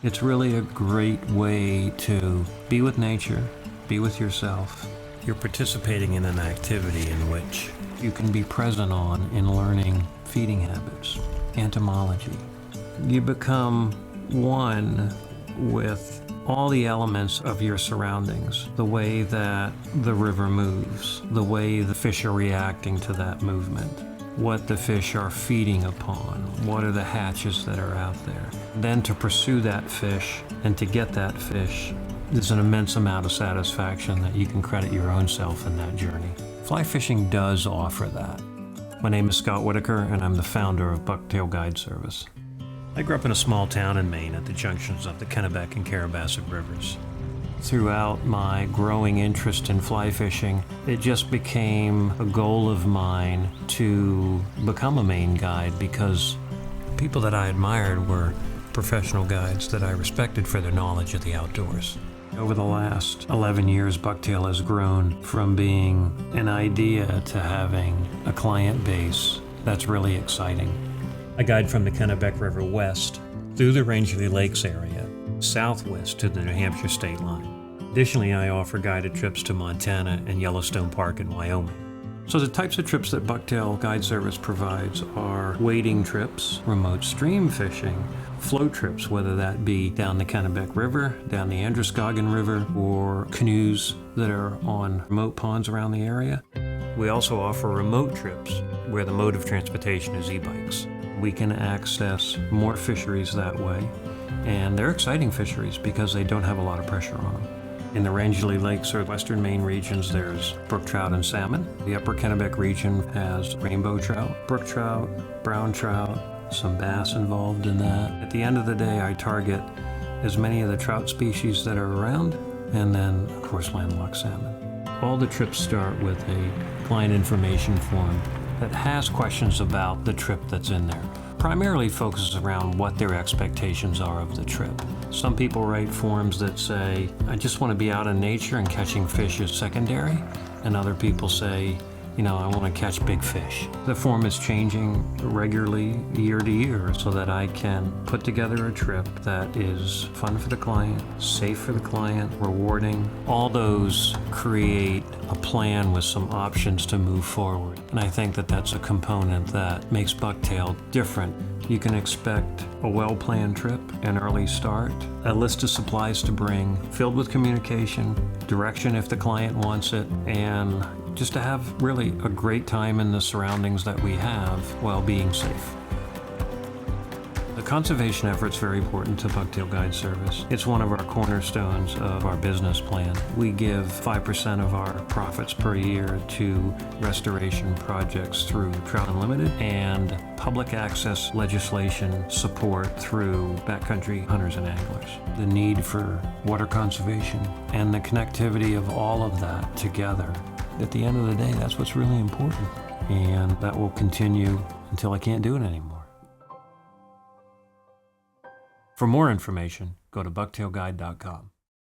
It's really a great way to be with nature, be with yourself. You're participating in an activity in which you can be present on in learning feeding habits, entomology. You become one with all the elements of your surroundings, the way that the river moves, the way the fish are reacting to that movement, what the fish are feeding upon, what are the hatches that are out there. Then to pursue that fish and to get that fish, there's an immense amount of satisfaction that you can credit your own self in that journey. Fly fishing does offer that. My name is Scott Whitaker, and I'm the founder of Bucktail Guide Service. I grew up in a small town in Maine at the junctions of the Kennebec and Kennebago Rivers. Throughout my growing interest in fly fishing, it just became a goal of mine to become a Maine guide because people that I admired were professional guides that I respected for their knowledge of the outdoors. Over the last 11 years, Bucktail has grown from being an idea to having a client base that's really exciting. I guide from the Kennebec River west through the Rangeley Lakes area, southwest to the New Hampshire state line. Additionally, I offer guided trips to Montana and Yellowstone Park in Wyoming. So the types of trips that Bucktail Guide Service provides are wading trips, remote stream fishing, float trips, whether that be down the Kennebec River, down the Androscoggin River, or canoes that are on remote ponds around the area. We also offer remote trips where the mode of transportation is e-bikes. We can access more fisheries that way, and they're exciting fisheries because they don't have a lot of pressure on them. In the Rangeley Lakes or Western Maine regions, there's brook trout and salmon. The Upper Kennebec region has rainbow trout, brook trout, brown trout, some bass involved in that. At the end of the day, I target as many of the trout species that are around, and then, of course, landlocked salmon. All the trips start with a client information form that has questions about the trip that's in there. Primarily focuses around what their expectations are of the trip. Some people write forms that say, I just want to be out in nature and catching fish is secondary. And other people say, I want to catch big fish. The form is changing regularly year to year so that I can put together a trip that is fun for the client, safe for the client, rewarding. All those create a plan with some options to move forward. And I think that that's a component that makes Bucktail different. You can expect a well-planned trip, an early start, a list of supplies to bring, filled with communication, direction if the client wants it, and just to have really a great time in the surroundings that we have while being safe. The conservation effort's very important to Bucktail Guide Service. It's one of our cornerstones of our business plan. We give 5% of our profits per year to restoration projects through Trout Unlimited and public access legislation support through backcountry hunters and anglers. The need for water conservation and the connectivity of all of that together. At the end of the day, that's what's really important. And that will continue until I can't do it anymore. For more information, go to bucktailguide.com.